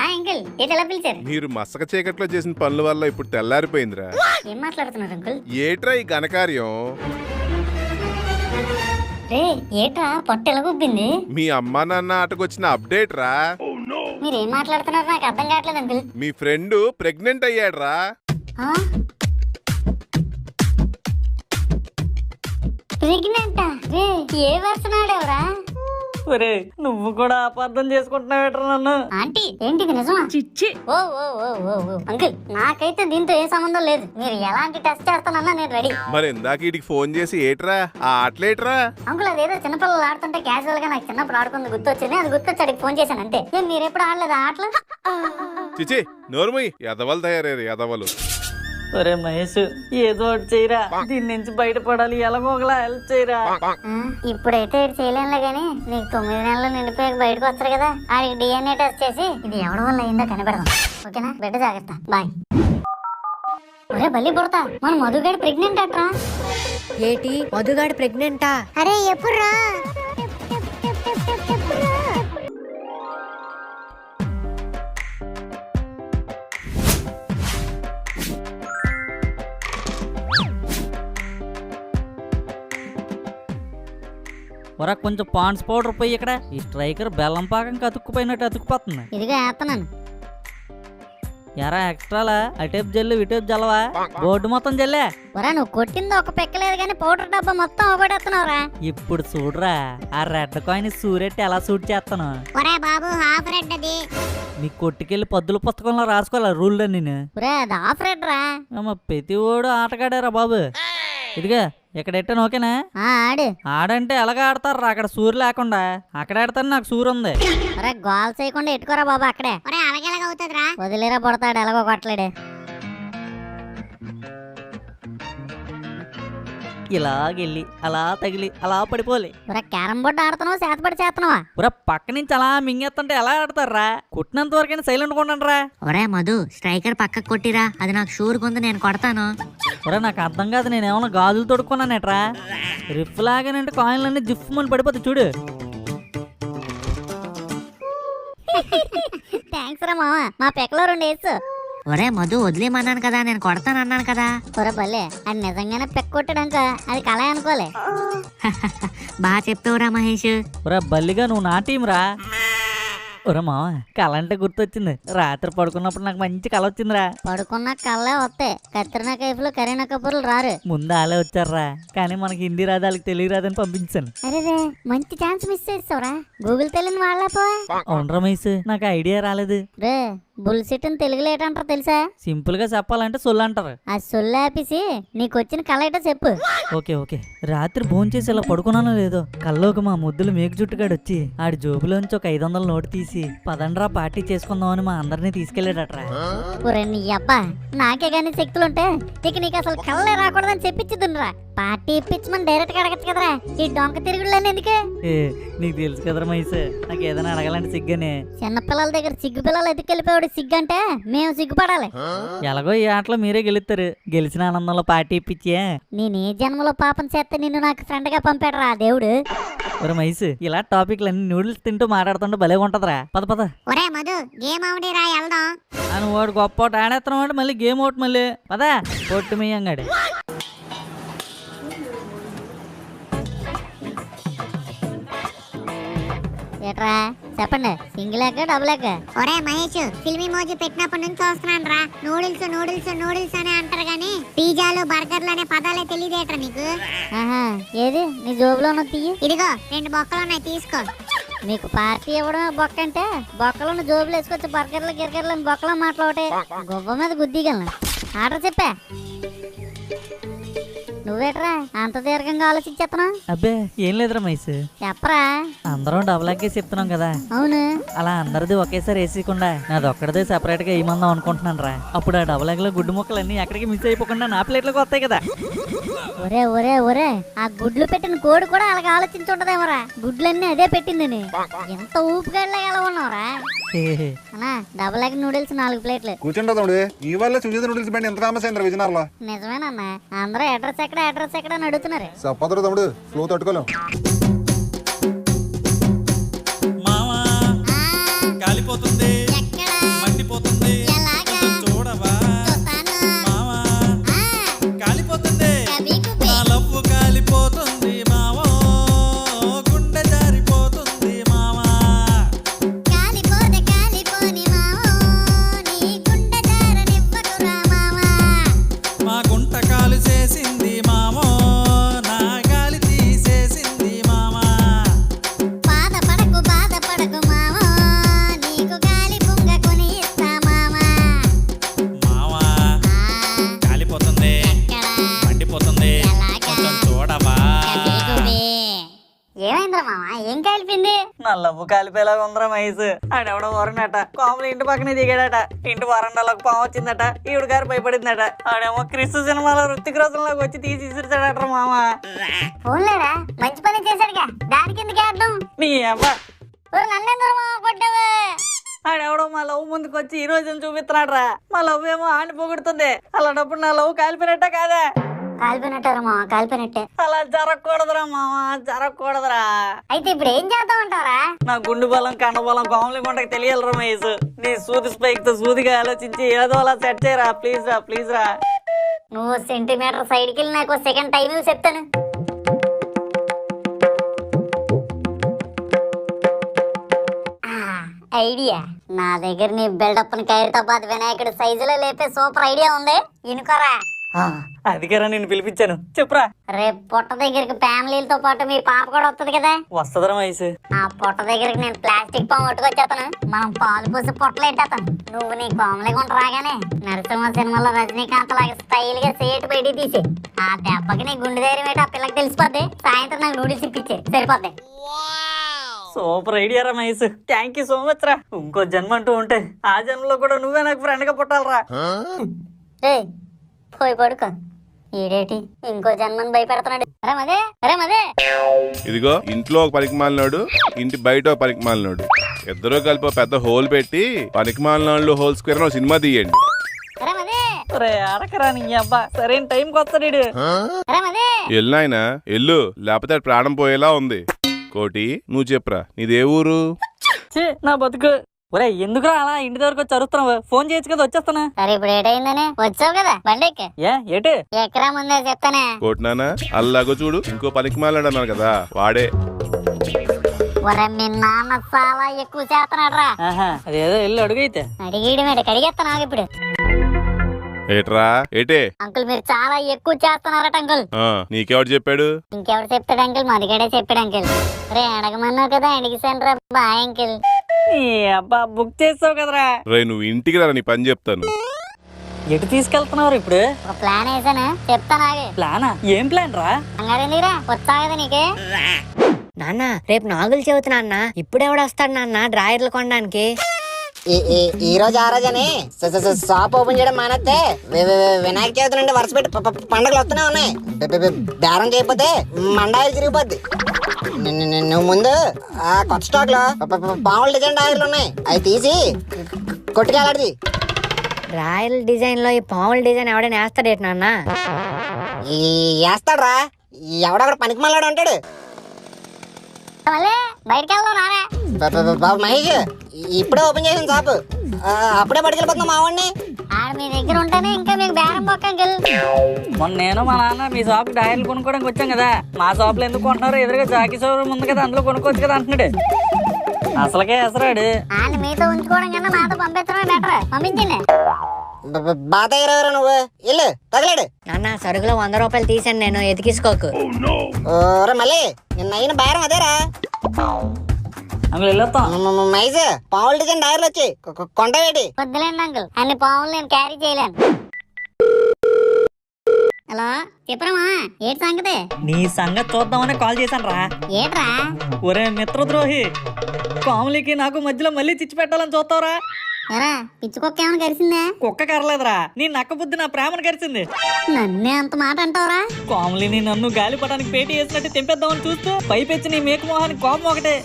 అంకుల్ ఎలా పిలిచారు? మీరు మసక చీకట్లో చేసిన పనుల వల్ల ఇప్పుడు తెల్లారిపోయిందిరా. ఏం మాట్లాడుతున్నారు అంకుల్? ఏట్రా ఈ ఘనకార్యం? రే ఏట్రా పొట్ట ఎలాగొబ్బింది? మీ అమ్మా నాన్న ఆటకొచ్చిన అప్డేట్ రా. మీరేం మాట్లాడుతున్నారు నాకు అర్థం కావట్లేదు అంకుల్. మీ ఫ్రెండ్ ప్రెగ్నెంట్ అయ్యాడ్రా. ప్రెగ్నెంటా? రే ఏ వర్షం ఆడేవరా? ఒరే నువ్వు కూడా అపార్థం చేసుకుంటున్నావేట్రా నన్ను. ఆంటీ ఏంటిది నిజమా? చిచ్చి ఓ ఓ ఓ ఓ ఓ అంకుల్, నాకైతే దీంతో ఏ సంబంధం లేదు. మీరు ఎలాంటి టెస్ట్ చేస్తానన్నా నేను రెడీ. మరి ఇందాక వీటికి ఫోన్ చేసి ఏట్రా ఆ ఆటలేట్రా? అంకుల్ అదేదో చిన్నపిల్లలు ఆడుతుంటే క్యాజువల్ గా నాకు చిన్నప్పుడు ఆడుకుంది గుర్తొచ్చింది. అది గుర్తొచ్చి అడిగి ఫోన్ చేశాను అంతే. ఏం మీరు ఎప్పుడు ఆడలేదు ఆటలు? చిచి నోరుమయ్యి, ఎదవలు తయారయ్యారు ఎదవలు. ఒరే మహేష్ ఏదో ఒకటి చేయరా, దీని నుంచి బయటపడాలి, ఎలాగోగలా హెల్ప్ చేయరా. ఇప్పుడైతే ఇది చేయలేనులే గానీ నీకు 9 నెలలు నిండిపోయాక బయటకు వస్తారు కదా, ఆడికి DNA టెస్ట్ చేసి ఇది ఎవరి వల్ల అయిందో కనిపెడదాం. ఓకేనా? బిడ్డ జాగ్రత్త. బాయ్. ఒరే బల్లి పుడతా, మన మధుగాడి ప్రెగ్నెంట్ అట్రా. ఏటి మధుగాడు ప్రెగ్నెంటా? అరే ఎప్పుడు రా? ఒరా కొంచెం పాండ్స్ పౌడర్ పోయి ఇక్కడ. ఈ స్ట్రైకర్ బెల్లం పాకం అతుక్కుపోయినట్టు అతుక్కుపోతుంది. ఇదిగా వేస్తున్నాను. ఎరా ఎక్స్ట్రాలా అటేపు జల్లు ఇటేపు జల్లవా, బోర్డు మొత్తం జల్లే. ఒరా నువ్వు కొట్టింది ఒక పెక్కలేదు కానీ పౌడర్ డబ్బా మొత్తం ఒకటేస్తున్నావురా. ఇప్పుడు చూడరా ఆ రెడ్ కాయిన్ సూరెట్టి ఎలా సూట్ చేస్తాను. ఒరే బాబు హాఫ్ రెడ్ అది. నీ కొట్టుకెళ్ళి పద్దుల పుస్తకంలో రాసుకోవాలా రూల్ నేను. ఒరే అది హాఫ్ రెడ్ రా. ప్రతి ఓడు ఆటగాడారా బాబు. ఇదిగా ఇక్కడ ఎట్టాను ఓకేనా? ఆడు ఆడంటే ఎలాగ ఆడతారా అక్కడ సూరు లేకుండా? అక్కడ ఆడతాను నాకు సూరు ఉంది. ఒరే గోల్ చేయకుండా ఎట్టుకోరా బాబు అక్కడే. ఒరే అలాగెలాగ అవుతుందిరా? వదిలేరా పడతాడు ఎలాగో కొట్టలేడు. ఇలాగెళ్ళి అలా తగిలి అలా పడిపోలే. ఒరే క్యారం బోర్డు ఆడుతున్నావు చేతపడి చేస్తున్నావా? ఒరే పక్క నుంచి అలా మింగేస్తుంటే ఎలా ఆడతారా? కుట్టినంత వరకైనా సైలెంట్ కొండంరా. ఒరే మధు స్ట్రైకర్ పక్కకు కొట్టిరా, అది నాకు షూర్ కొంది, నేను కొడతాను. ఒరే నాకు అర్థం కాదు, నేనేమన్నా గాజులు తొడుక్కున్నానేట్రా? రిఫ్ లాగానంటే కాయిన్లన్నీ జిఫ్మని పడిపోతాయి చూడు. థ్యాంక్స్ రా మామ, మా పెక్కలో 2 వేసు. ఒరే మధు వదిలేమన్నాను కదా, నేను కొడతానన్నాను కదా. ఒరే బల్లే అది నిజంగానే పెక్క కొట్టడాక అది కళ అనుకోలే. బాగా చెప్పావురా మహేష్. ఒరే బల్లిగా నువ్వు నా టీం రా. ఒరే మావ కళ అంటే గుర్తొచ్చింది. రాత్రి పడుకున్నప్పుడు నాకు మంచి కళ వచ్చిందిరా. పడుకున్న కళ్ళే వస్తాయి, కత్రినా కైఫ్లు కరీనా కపూర్లు రారు. ముందు ఆలే వచ్చారా, కానీ మనకి హిందీ రాదు వాళ్ళకి తెలుగు రాదని పంపించాను. అరే మంచి ఛాన్స్ మిస్ చేస్తావురా. గూగుల్ తెలియని వాళ్ళపో. అవును రమేష్, నాకు ఐడియా రాలేదు. రే బుల్సిట్ అని తెలుగులో ఏటంటారు తెలుసా? సింపుల్ గా చెప్పాలంటే సొల్లు అంటారు. ఆ సొల్లు ఆపేసి నీకు వచ్చిన కళ ఏటో చెప్పు. Okay okay. రాత్రి భోంచేసి ఇలా పడుకున్నానో లేదో కల్లోకి మా ముద్దులు మేకు జుట్టుగాడు వచ్చి ఆడి జోబులోంచి ఒక 500 నోటు తీసి పదండ్రా పార్టీ చేసుకుందామని మా అందరినీ తీసుకెళ్లాడట్రా. ఒరే నీ అబ్బా, నాకే గానీ శక్తులుంటే ఇక నీకు అసలు కళ్ళే రాకూడదని చెప్పించుదునురా. పార్టీ ఇప్పించమని డైరెక్ట్ గా అడగచ్చు కదరా, ఈ డొంక తిరుగుళ్ళని ఎందుకే? నీకు తెలుసు కదరా మైస్, నాకు ఏదైనా అడగాలంటే సిగ్గనే. చిన్నపిల్లల దగ్గర సిగ్గు పిల్లలు ఎదుకెళ్ళిపోయాడు సిగ్గంటే మేము సిగ్గుపడాలి. ఎలాగో ఈ ఆటలో మీరే గెలుస్తారు, గెలిచిన ఆనందంలో పార్టీ ఇప్పించే. నేనే జన్మలో పాపం చేస్తే నిన్ను నాకు ఫ్రెండ్ గా పంపాడు రా దేవుడు. ఒరే మైస్, ఇలా టాపిక్లు అన్ని నూడిల్స్ తింటూ మాట్లాడుతుంటే భలే ఉంటదిరా. పద పద. ఒరే మధు గేమ్ అవుడి రా వెళ్దాం. అని వాడు గొప్ప ఆడేస్తున్నాడు, మళ్ళీ గేమ్ అవుట్ మళ్ళీ. పదా పొట్టు మీయంగాడు. ఏట్రా చెప్పండి, సింగిల్ ఎగ్ డబుల్ ఎగ్? ఒరే మహేష్, ఫిల్మీ మోజీ పెట్టినప్పటి నుంచి చూస్తున్నాను రా. నూడిల్స్ నూడిల్స్ నూడిల్స్ అని అంటారు గానీ పిజ్జాలు బర్గర్లు అనే పదాలే తెలియదేట్రా నీకు? ఏది నీ జోబులో తీయి. ఇదిగో 2 బొక్కలు ఉన్నాయి తీసుకో. మీకు పార్టీ ఇవ్వడం బొక్క అంటే బొక్కలను జోబులు వేసుకొచ్చి బర్గర్లు గిర్గర్లు అని బొక్కలో మాట్లాడే గువ్వ మీద గుద్దిగలను. ఆర్డర్ చెప్పా. నువ్వేట్రా అంత దీర్ఘంగా ఆలోచించేస్తున్నావు? అబ్బే ఏం లేదురా మైస్, చెప్పరా. అందరం డబుల్ ఎగ్గే చెప్తున్నాం కదా. అవును. అలా అందరిది ఒకేసారి వేసేయకుండా నాది ఒక్కడిదే సెపరేట్ గా వేయమందాం అనుకుంటున్నాను రా. అప్పుడు ఆ డబుల్ ఎగ్ లో గుడ్డు ముక్కలన్నీ ఎక్కడికి మిస్ అయిపోకుండా నా ప్లేట్లోకి వస్తాయి కదా. ఒరే ఒరే ఒరే, ఆ గుడ్లు పెట్టిన కోడి కూడా అలాగ ఆలోచించుంటదేమోరా, గుడ్లన్నీ అదే పెట్టిందని. ఎంత ఊపిగడ్లా ఎలా ఉన్నావురా? అన్నా డబుల్ ఎగ్ నూడిల్స్ 4 ప్లేట్లు. కూర్చుంటా తమ్ముడు, ఈ వల్ల సుజీత నూడిల్స్ బండి ఎంత ఫేమస్ అయింది విజయనగరంలో. నిజమేనన్నా, అందరూ అడ్రస్ ఎక్కడ అని అడుగుతున్నారు. చెప్పదురు తమ్ముడు, ఫ్లో తట్టుకోలేం. మావా కాలిపోతుంది, మండిపోతుంది, చూడవా మావా కాలిపోతుంది, నా లవ్వు కాలిపోతుంది మావో, గుండె జారిపోతుంది మావా. మా గుంట కాలు చేసింది మావో, నా గాలి తీసేసింది మా మామ ఏం కాలిపోయింది? నా లవ్వు కాలిపోయేలాగా ఉందిరా మహేష్. ఆడెవడో వరుణట కాములు ఇంటి పక్కనే దిగాడట. ఇంటి వరండాలోకి పాము వచ్చిందట. ఈవిడ గారు భయపడిందట. ఆడేమో క్రిస్తు సినిమాలో రుత్తిక్ రోషన్లోకి వచ్చి తీసి ఇసిరిచాడట మామ. ఫోన్లేరా మంచి పని చేశాడుగా, దానికి ఎందుకు ఆడడం? నీ అవ్వ నన్నెందరూ మామ కొట్టావు? ఆడెవడో మా లవ్ ముందుకు వచ్చి ఈ రోజు చూపిస్తున్నాడ్రా. మా లవ్ ఏమో ఆడిని పొగుడుతుంది. అలాంటప్పుడు నా లవ్ కాలిపోయినట్ట కాదా? కాలిపోయినట్టారా మామ, కాలిపోయినట్టే. అలా జరగకూడదురా మామ, జరగకూడదురా. అయితే ఇప్పుడు ఏం చేద్దాం అంటారా? నా గుండు బలం కండ బలం కాములి గుంటకి తెలియాలి రమేష్. నీ సూది స్పైక్ తో సూదిగా ఆలోచించి ఏదో అలా సెట్ చేయరా ప్లీజ్ రా, ప్లీజ్ రా. నువ్వు సెంటీమీటర్ సైడ్కి వెళ్ళి నాకు సెకండ్ టైం చెప్తాను. ఐడియా నా దగ్గర నీ బిల్డప్ ని ఖైరతాబాద్ వినాయకుడు సైజులో లేపే సూపర్ ఐడియా ఉంది, ఇనుకోరా. అందుకేరా నేను పిలిపించాను, చెప్పురా. రేపు పొట్ట దగ్గరికి ఫ్యామిలీలతో పాటు మీ పాప కూడా వస్తుంది కదా. వస్తుందిరా మహేష్. ఆ పొట్ట దగ్గరికి నేను ప్లాస్టిక్ పాము పట్టుకొచ్చేస్తాను. మనం పాలు పోసి పొట్టలు ఎట్టేస్తాను. నువ్వు నీ కోమలి గుంట రాగానే నరసింహ సినిమాలో రజనీకాంత్ లాగా స్టైల్ గా సేటు బయటికి తీసి ఆ దెబ్బకి నీ గుండె ధైర్యం ఏంటో ఆ పిల్లకి తెలిసిపోద్ది. సాయంత్రం నాకు నూడిల్స్ ఇప్పించే సరిపోద్ది. సూపర్ ఐడియా రా Mahesh, thank you so much రా. ఇంకో జన్మ అంటూ ఉంటే ఆ జన్మలో కూడా నువ్వే నాకు ఫ్రెండ్ గా పుట్టాలరా. రే పోయి పడుకో. ఈడేటి ఇంకో జన్మని భయపెడుతున్నాడు. అరే ఇదిగో ఇంట్లో ఒక పనికి మాలినాడు, ఇంటి బయట ఒక పనికి మాలినాడు. ఇద్దరు కలిపి ఒక పెద్ద హోల్ పెట్టి పనికి మాలినాళ్ళు హోల్ స్క్వేర్ సినిమా తీయండి. రే అడకరా నీ అబ్బా, సరైన టైంకి వస్తాడు. ఎల్లు ఆయన ఎల్లు, లేకపోతే అది ప్రాణం పోయేలా ఉంది. కోటి నువ్వు చెప్పురా, నీదే ఊరు? నా బతుకు. ఒరే ఎందుకురా అలా ఇంటి దగ్గరకు వచ్చి అరుస్తున్నావు? ఫోన్ చేయొచ్చు కదా, వచ్చేస్తానా. సరే ఇప్పుడు ఏటైందనే వచ్చావు కదా, బండి ఎక్కి. ఏటు ఎక్కరా ముందే చెప్తానే. కోటినానా అల్లాగో చూడు, ఇంకో పనికి మాలినాడు అన్నాను కదా వాడే. ఒరే మీ నాన్న చాలా ఎక్కువ చేస్తున్నాడు రా. అదేదో వెళ్ళి అడుగైతే. అడిగేయడమేట, కడిగేస్తా నాకు ఇప్పుడు. ఏట్రా ఏటే? అంకుల్ మీరు చాలా ఎక్కువ చేస్తున్నారట అంకుల్. నీకెవడు చెప్పాడు? ఇంకెవరు చెప్తాడు అంకుల్, మదిగడే చెప్పాడు అంకుల్. రే అడగమన్నావు కదా, అడిగిసాను రా. Bye uncle. అబ్బా బుక్ చేస్తావు కదరా. రే నువ్వు ఇంటికి రా, నీ పని చెప్తాను. ఎటు తీసుకెళ్తున్నావు ఇప్పుడు? ఒక ప్లాన్ వేసాను, చెప్తాను ఆగే. ప్లానా? ఏం ప్లాన్ రా? అంగారిందిరా వచ్చా కదా నీకే. నాన్న రేపు నాగులు చెబుతా నాన్న. ఇప్పుడెవడు వస్తాడు నాన్న డ్రాయర్లు కొనడానికి? ఈ రోజు ఆ రోజని షాప్ ఓపెన్ చేయడం మానేస్తే వినాయక చవితి నుండి వరుస పెట్టి పండుగలు వస్తూనే ఉన్నాయి. బేరం చేయకపోతే మండాయిలు తిరిగిపోద్ది. నువ్వు ముందు ఆ కొత్త స్టాక్ లో పాముల డిజైన్ డాయర్లు ఉన్నాయి, అవి తీసి కొట్టుకెళ్ళాడిది. రాయల్ డిజైన్ లో ఈ పాముల డిజైన్ ఎవడైనా వేస్తాడేటి నాన్న? వేస్తాడ్రా, ఎవడక్కడ పనికి మళ్ళాడు అంటాడు. బయటకి వెళ్దాం రారా. బాబు మహేష్ ఇప్పుడే ఓపెన్ చేసిన షాప్, అప్పుడే పట్టుకెళ్ళిపోతున్నా మావాడిని. ఆడ మీ దగ్గర ఉంటేనే ఇంకా మీకు బేరం పక్క అంకుల్. మొన్న నేను మా నాన్న మీ షాప్ డైర్లు కొనుక్కోవడానికి వచ్చాం కదా. మా షాప్ లో ఎందుకు కొంటున్నారు? ఎదురుగా జాకీ షోరూమ్ ఉంది కదా, అందులో కొనుక్కోవచ్చు కదా అంటున్నాడు. అసలుకే ఎసరాడు. ఆయన మీతో ఉంచుకోవడం కన్నా నాతో పంపించడమే బెటర్. పంపించండి. బాధ ఇరవై నువ్వు ఇల్లు తగలాడు. నాన్న సరుకులో 100 రూపాయలు తీసాను నేను, ఎతికిసుకోకు. మళ్ళీ నిన్న అయిన బేరం అదేరా. అందులో వెళ్ళొస్తాం. మైజ్ పావుల డిజైన్ డైర్లు వచ్చి కొండవేటి. వద్దులేండి అంకుల్, అన్ని పావులు నేను క్యారీ చేయలేను. హలో చెప్పరమ్మా, ఏటి సంగతి? నీ సంగతి చూద్దామని కాల్ చేశాను రా. ఏట్రా? ఒరే మిత్రద్రోహి, కాములికి నాకు మధ్యలో మళ్ళీ చిచ్చి పెట్టాలని చూస్తావురా? ఎరా పిచ్చి కుక్క ఏమైనా కరిసిందా? కుక్క కరలేదురా, నీ నక్క బుద్ధి నా ప్రేమను కరిచింది. నన్నే అంత మాట అంటావురా? కాములిని నన్ను గాలిపటానికి పేటీ వేసినట్టు తెంపేద్దామని చూస్తూ పైపెచ్చి నీ మేక మొహానికి కోపం ఒకటే.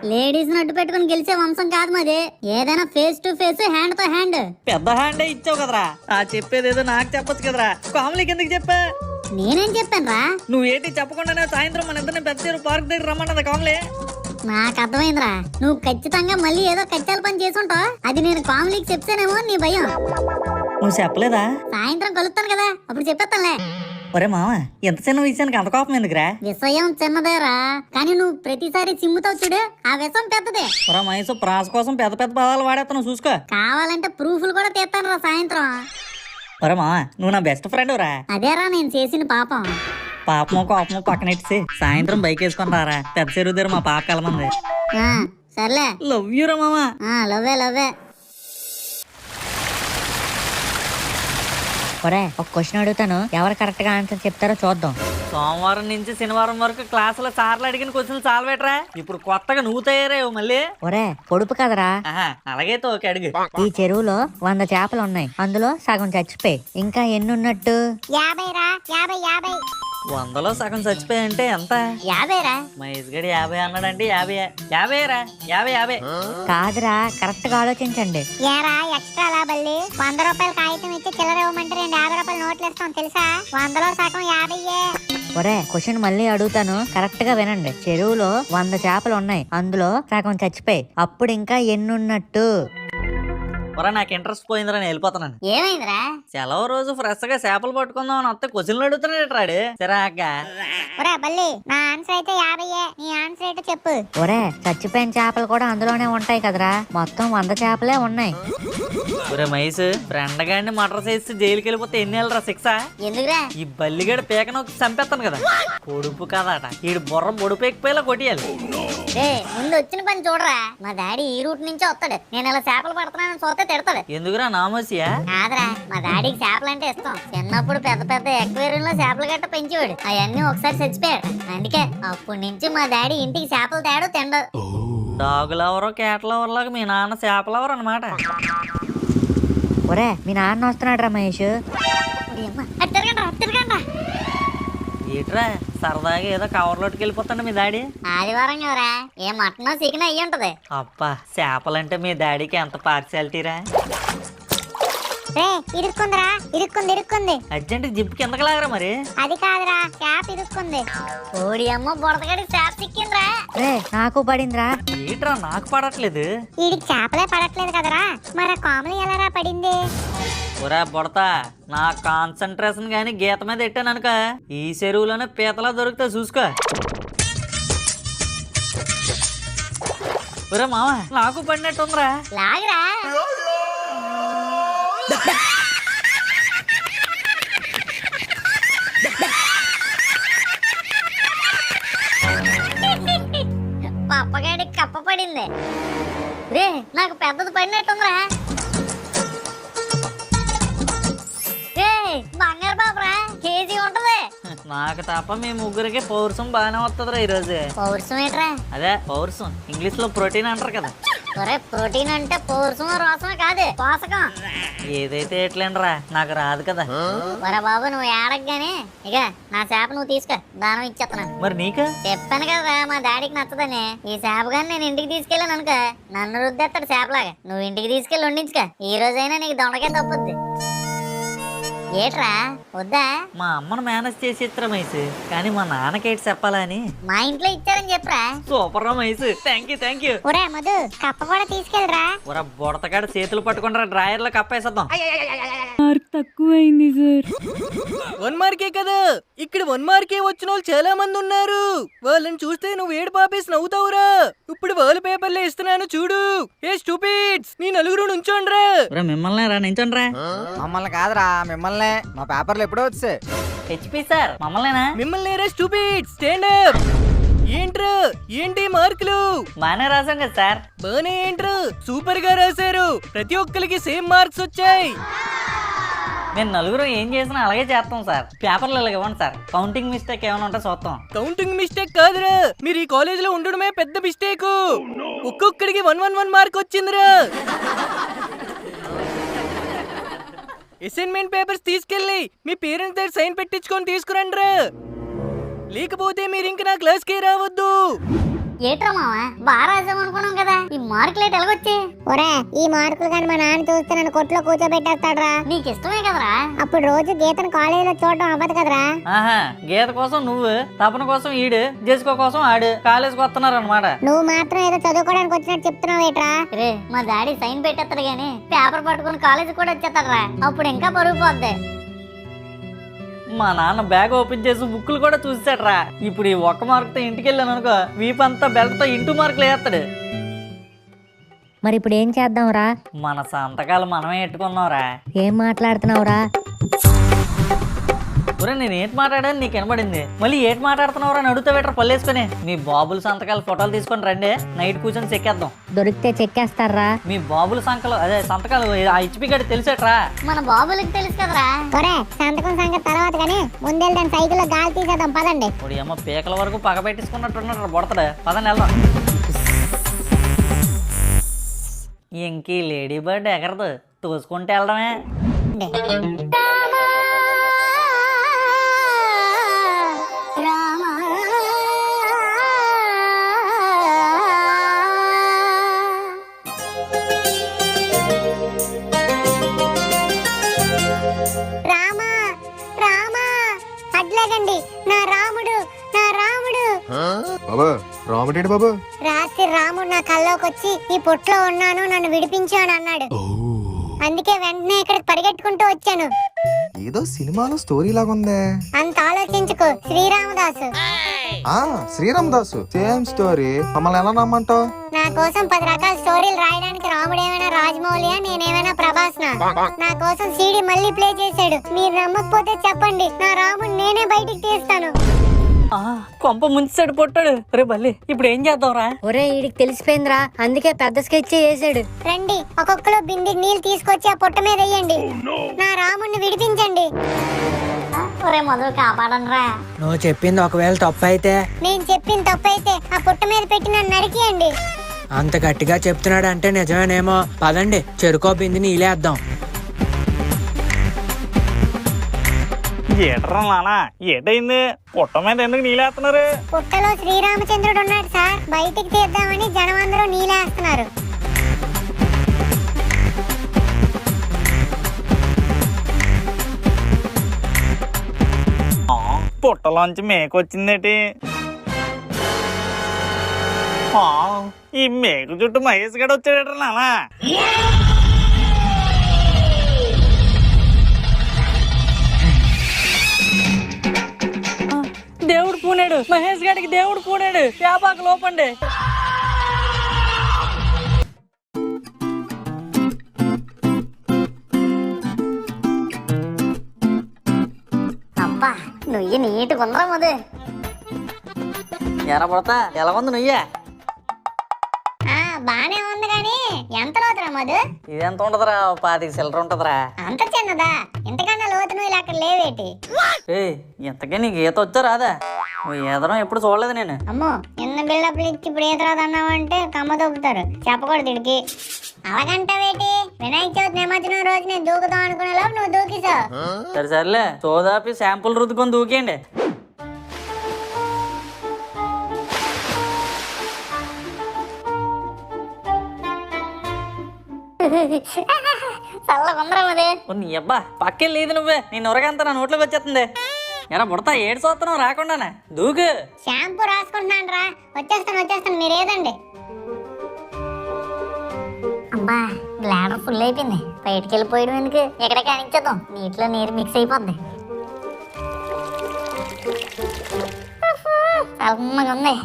లేడీస్ నడ్డు పెట్టుకుని గెలిచే వంశం కాదు మాది. ఏదైనా ఫేస్ టు ఫేస్, హ్యాండ్ తో హ్యాండ్. పెద్ద హ్యాండే ఇచ్చావు కదరా. ఆ చెప్పేదేదో నాకు చెప్పొచ్చు కదరా. కాములికి ఎందుకు చెప్పా? నేనేం చెప్పాను రా? నువ్వేంటి చెప్పకుండానే సాయంత్రం మన ఇద్దరిని పెద్ద చెరువు పార్క్ దగ్గర రమ్మన్నది కాములే. నాకు అర్థమైందిరా, నువ్వు ఖచ్చితంగా మళ్ళీ ఏదో కచ్చాల పని చేసుంటావు. అది నేను కాములికి చెప్తానేమో నీ భయం. నువ్వు చెప్పలేదా? సాయంత్రం కలుస్తాను కదా, అప్పుడు చెప్పేస్తానులే. ఒరే మామ, ఎంత చిన్న విషయానికి అంత కోపం ఎందుకురా? విషయం చిన్నదేరా, కానీ నువ్వు ప్రతిసారి చిమ్ముతావు చూడు, ఆ విషయం పెద్దదే. ఒరే మహేష్, ప్రాస కోసం పెద్ద పెద్ద పదాలు వాడేస్తాను చూసుకో. కావాలంటే ప్రూఫ్లు కూడా తీస్తాను రా సాయంత్రం. ఒరే మామ, నువ్వు నా బెస్ట్ ఫ్రెండ్ రా. అదేరా నేను చేసిన పాపం. పాపమో కోపమో పక్కనెట్టి సాయంత్రం బైక్ వేసుకొని రారా. పెద్ద చెరువు దగ్గర మా పాప కలమంది. సర్లే, లవ్ యూ రా మామ. లవ్వే. ఒరే ఒక క్వశ్చన్ అడుగుతాను, ఎవరు కరెక్ట్ గా ఆన్సర్ చెప్తారో చూద్దాం. సోమవారం నుంచి శనివారం వరకు క్లాసులో సార్లు అడిగిన క్వశ్చన్లు చాలబెట్రా. ఇప్పుడు కొత్తగా నువ్వు తయారయ్యావు మళ్ళీ. ఒరే పొడుపు కదరా. ఆహా, అలాగే తోకి అడుగు. ఈ చెరువులో 100 చేపలు ఉన్నాయి, అందులో సగం చచ్చిపోయి, ఇంకా ఎన్ని ఉన్నట్టు? 50 రా, 50. 100లో సగం చచ్చిపోయాయంటే ఎంత? 50 రా. మహేష్ గడి 50 అన్నాడంటే 50 రా. 50. కాదురా, కరెక్ట్ గా ఆలోచించండి. ఏరా ఎక్స్ట్రా లా బల్లి, 100 రూపాయల కాగితం ఇచ్చి చిల్లర ఇవ్వమంటే 2 50 రూపాయల నోట్లు ఇస్తాం తెలుసా? 100లో సగం 50. ఒరే క్వశ్చన్ మళ్ళీ అడుగుతాను, కరెక్ట్ గా వినండి. చెరువులో 100 చేపలు ఉన్నాయి, అందులో సగం చచ్చిపోయి, అప్పుడు ఇంకా ఎన్ని ఉన్నట్టు? ఒరా నాకు ఇంట్రెస్ట్ పోయిందిరా, నేను వెళ్ళిపోతున్నాను. ఏమైందిరా? సెలవు రోజు ఫ్రెష్ గా చేపలు పట్టుకుందాం అని వస్తే క్వశ్చన్లు అడుగుతున్నాడు రాడు. సరే అక్క. ఒరే బల్లి, నా ఆన్సర్ అయితే 50. నీ ఆన్సర్ ఏంటో చెప్పు. ఒరే చచ్చిపోయిన చేపలు కూడా అందులోనే ఉంటాయి కదరా, మొత్తం 100 చేపలే ఉన్నాయి. ఒరే మహేష్, ఫ్రెండ్ గాడిని మటర్ చేసి జైలుకి వెళ్ళిపోతే ఎన్ని వెళ్ళరా శిక్ష? ఎందుకురా? ఈ బల్లిగడ పీకను చంపేస్తాను కదా. పొడుపు కదట, ఈడు బుర్ర పొడుపు ఎక్కిపోయేలా కొట్టియాలి. రే ముందు వచ్చిన పని చూడరా. మా డాడీ ఈ రూట్ నుంచి వస్తాడు, నేను ఇలా చేపలు పడుతున్నానని చూస్తే తిడతాడు. ఎందుకురా నామోసియా? కాదురా, మా డాడీకి చేపలు అంటే ఇష్టం. చిన్నప్పుడు పెద్ద పెద్ద ఎక్వేరియంలో చేపలు గట్ట పెంచేవాడు, అవన్నీ ఒకసారి చచ్చిపోయాడు. అందుకే అప్పటి నుంచి మా డాడీ ఇంటికి చేపలు తేడు తిండదు. డాగులెవరో కేటలెవరలాగా మీ నాన్న చేపలెవరు అనమాట. ఒరే మీ నాన్న వస్తున్నాడు రా మహేష్. తిరగండి. ఏట్రా సరదాగా ఏదో కవర్లోకి వెళ్ళిపోతాడు మీ డాడీ? ఆదివారం కదరా, ఏ మటన్ చికెన్ అయ్యి ఉంటది. అబ్బా, చేపలంటే మీ డాడీకి ఎంత పార్షాలిటీరా. రే ఇరుక్కుందిరా, ఇరుక్కుంది. అర్జెంట్ జిప్ కిందకి లాగరా మరి. అది కాదురా, క్యాప్ ఇరుక్కుంది. ఓడి అమ్మ బుడతగడి చేప సిక్కిందిరా. రే నాకు పడిందిరా. ఏట్రా నాకు పడట్లేదు? వీడికి చేపలే పడట్లేదు కదరా, మరి కామెడీ ఎలారా పడింది? ఒరే బుడతా, నా కాన్సంట్రేషన్ గానీ గీత మీద పెట్టాను అనుక ఈ చెరువులోనే పీతలా దొరికితే చూసుకో. ఒరే మామ, నాకు పడినట్టుందిరా. లాగరా. పప్పగాడికి కప్ప పడింది. రే నాకు పెద్దది పడినట్టుందిరా. రే బంగారు బాబురా, కేజీ ఉంటది. నాకు తప్ప మీ ముగ్గురికి పౌరుషం బాగానే వస్తుందిరా ఈరోజు. పౌరుషం ఏంట్రా? అదే పౌరుషం, ఇంగ్లీష్ లో ప్రోటీన్ అంటారు కదా. ఒరే ప్రోటీన్ అంటే పౌరుషం రోసమే కాదు, పోషకం. ఏదైతే ఎట్లేండ్రా, నాకు రాదు కదా. ఒరే బాబు నువ్వు ఏడగ్గానే ఇక నా చేప నువ్వు తీసుకో, దానం ఇచ్చేస్తున్నాను. మరి నీకు చెప్పాను కదా మా డాడీకి నచ్చదని. ఈ చేప గాని నేను ఇంటికి తీసుకెళ్ళాను అనుకో, నన్ను రుద్దేస్తాడు చేపలాగా. నువ్వు ఇంటికి తీసుకెళ్ళి వండించుకో, ఈ రోజైనా నీకు దొండకే తప్పుద్ది. ఏట్రా వద్దా? మా అమ్మను మేనేజ్ చేసి ఇచ్చరా మైసు, కానీ మా నాన్నకేటి చెప్పాలని. మా ఇంట్లో ఇచ్చారని చెప్పరా. సూపర్ రా మైసు, థ్యాంక్ యూ. ఒరే మధు, కప్ప కూడా తీసుకెళ్ళరా. ఒరా బుడతకాడ చేతులు పట్టుకుంటారా, డ్రాయర్ లో కప్పేసేద్దాం. మార్క్ తక్కువైంది సార్. 1 మార్కే కదా, ఇక్కడ 1 మార్కే వచ్చిన వాళ్ళు చాలా మంది ఉన్నారు. వాళ్ళని చూస్తే నువ్వు ఏడు పాపేసి నవ్వుతావురా. ఇప్పుడు వాళ్ళ పేపర్లే ఇస్తున్నాను చూడు. ఏ స్టూపిడ్స్, మీ నలుగురు నుంచోండ్రా. మిమ్మల్ని రా నించండ్రా. మమ్మల్ని కాదురా, మిమ్మల్ని. మా పేపర్లు ఎప్పుడో వచ్చాయి. హెచ్పి సార్ మమ్మల్నేనా? మిమ్మల్ని రే స్టూపిడ్స్, స్టాండ్ అప్. ఏంట్రా ఏంటి మార్కులు? బానే రాసాం కదా సార్. బానే ఏంట్రా, సూపర్ గా రాశారు. ప్రతి ఒక్కరికి సేమ్ మార్క్స్ వచ్చాయి. మేము నలుగురు ఏం చేసినా అలాగే చేస్తాం సార్. పేపర్లు ఇలాగ ఇవ్వండి సార్, కౌంటింగ్ మిస్టేక్ ఏమైనా ఉంటే చూస్తాం. కౌంటింగ్ మిస్టేక్ కాదురా, మీరు ఈ కాలేజ్ లో ఉండడమే పెద్ద మిస్టేక్. ఒక్కొక్కడికి 111 మార్క్ వచ్చిందిరా. అసైన్మెంట్ పేపర్స్ తీసుకెళ్ళి మీ పేరెంట్స్ దగ్గర సైన్ పెట్టించుకొని తీసుకురండిరా. లేకపోతే మీరు ఇంక నా క్లాస్ కి రావద్దు. ఏట్రా మావా, బాగా రాసాం అనుకున్నాం కదా, ఈ మార్కులు ఎలాగొచ్చి? ఒరే ఈ మార్కులు కానీ మా నాన్న చూస్తే నన్ను కొట్లో కూర్చోబెట్టేస్తాడ్రా. నీకు ఇష్టమే కదరా, అప్పుడు రోజు గీతను కాలేజీలో చూడటం అవ్వదు కదరా. ఆహా, గీత కోసం నువ్వు, తపన కోసం ఈడు, జెస్కో కోసం ఆడు కాలేజ్కి వస్తున్నారు అనమాట. నువ్వు మాత్రం ఏదో చదువుకోవడానికి వచ్చినట్టు చెప్తున్నావు ఏట్రా. రే మా డాడీ సైన్ పెట్టేస్తాడు గానీ పేపర్ పట్టుకుని కాలేజీ కూడా వచ్చేస్తాడ్రా, అప్పుడు ఇంకా పరుగు పోద్ది. మా నాన్న బ్యాగ్ ఓపెన్ చేసి బుక్కులు కూడా చూసాడ్రా. ఇప్పుడు ఈ ఒక్క మార్కుతో ఇంటికి వెళ్ళాను అనుకో, వీపంతా బెల్ట్ తో ఇంటూ మార్కులు వేస్తాడు. మరి ఇప్పుడు ఏం చేద్దాంరా? మన సంతకాలు మనమే ఎట్టుకున్నావురా. ఏం మాట్లాడుతున్నావురా? ఒరే నేను ఏంటి మాట్లాడాను నీకు వినబడింది, మళ్ళీ ఏంటి మాట్లాడుతున్నావు అని అడుగుతా బెటర్ పల్లేసుకుని. మీ బాబుల సంతకాలు ఫోటోలు తీసుకొని రండి, నైట్ కూర్చొని చెక్కేద్దాం. దొరికితే చెక్కేస్తారా? మీ బాబుల సంతకాలు ఆ హెచ్పి గడి తెలిసేట్రా? మన బాబులకి తెలుసు కదరా. సంతకం సంగతి తర్వాత కానీ ముందెళ్దాం, సైకిల్ లో గాలి తీసేద్దాం పదండి. ఇప్పుడు ఏమో పీకల వరకు పగ పెట్టించుకున్నట్టున్నాడు బొడతాడు. పదని వెళ్దాం. ఇంకీ లేడీ బర్డ్ ఎగరదు, తోసుకుంటే వెళ్ళడమే. అట్లాగండి నా రాముడు, నా రాముడు. బాబా రాముడేడు బాబు. రాత్రి రాముడు నా కల్లోకి వచ్చి ఈ పొట్లో ఉన్నాను, నన్ను విడిపించు అని అన్నాడు. అందుకే వెంటనే ఇక్కడికి పరిగెట్టుకుంటూ వచ్చాను. ఏదో సినిమాలో స్టోరీ లాగుందే. అంత ఆలోచించుకో, శ్రీరామదాసు. Sri Ramadasu same story. మమ్మల్ని ఎలా నమ్మంటావు? నా కోసం 10 రకాల స్టోరీలు రాయడానికి రాముడు ఏమైనా రాజమౌళియా, నేనేమైనా ప్రభాస్నా? నా కోసం సీడీ మళ్ళీ ప్లే చేశాడు. మీరు నమ్మకపోతే చెప్పండి, నా రాముడు నేనే బయటికి తీస్తాను. కొంప ముంచాడు పొట్టాడు. రే బల్లి ఇప్పుడు ఏం చేద్దాంరా? ఒరే వీడికి తెలిసిపోయిందిరా, అందుకే పెద్ద స్కెచ్ వేసాడు. రండి, ఒక్కొక్కరు బింది నీళ్ళు తీసుకొచ్చి ఆ పొట్ట మీద వేయండి. నా రాముడిని విడిపించండి. ఒరే మొదలు కాపాడనరా. నువ్వు చెప్పింది ఒకవేళ తప్పు అయితే? నేను చెప్పింది తప్పు అయితే ఆ పొట్ట మీద పెట్టి నన్ను నరికియండి. అంత గట్టిగా చెప్తున్నాడు అంటే నిజమేనేమో. పదండి, చెరుకో బింది నీళ్ళేద్దాం. ఏటరా నానా, ఏటైంది? పుట్ట మీద ఎందుకు నీళ్ళేస్తున్నారు? పుట్టలో శ్రీరామచంద్రుడు ఉన్నాడు సార్, బయటికి తీద్దామని జనం అందరూ నీళ్ళేస్తున్నారు. పుట్టలోంచి మేకొచ్చిందేటి? ఈ మేకు చుట్టూ మహేష్ గడ వచ్చాడట నానా. దేవుడు పూనాడు, మహేష్ గారికి దేవుడు పూనాడు. వ్యాపాక లోపండి. అబ్బా నువ్వు నీటి కొందరా మధు. ఎరా పడతా ఎలా ఉంది నుయ్యా? బానే ఉంది గాని ఎంత లోతురా మధు? ఇదెంత ఉంటదిరా? 25 చిల్లర ఉంటదిరా. అంత చిన్నదా? ఇంతకన్నా లోతు నువ్వు అక్కడ లేవేటి? ఇంతకీ నీకు ఈత వచ్చా రాదా? నువ్వు ఈదడం ఎప్పుడు చూడలేదు నేను. అమ్మో ఎన్న బిల్డప్లు ఇచ్చి ఇప్పుడు ఈత రాదన్నావంటే కమ్మ దొబ్బుతారు. చెప్పకూడదు ఇడికి. అలాగంటావేటి? వినాయక చవితి నిమజ్జనం రోజు నేను దూకుదాం అనుకునే లోపు నువ్వు దూకిసావు. సరే సర్లే, సోదాపి శాంపుల్ రుద్దుకొని దూకేయండి. చల్ల కొందరా మధు. నీ అబ్బా పక్కెళ్ళేది నువ్వే. నీ నొరగంతా నా నోట్లోకి వచ్చేస్తుంది. ఎరా బుడతా ఏడు చూస్తున్నావు రాకుండానే దూకు. షాంపూ రాసుకుంటున్నాను రా. వచ్చేస్తాను మీరు ఏదండి. అబ్బా గ్లాడర్ ఫుల్ అయిపోయింది. బయటికి వెళ్ళిపోయడం ఎందుకు, ఎక్కడ కానిచ్చేద్దాం. నీటిలో నీరు మిక్స్ అయిపోద్ది. చల్లగా ఉంది.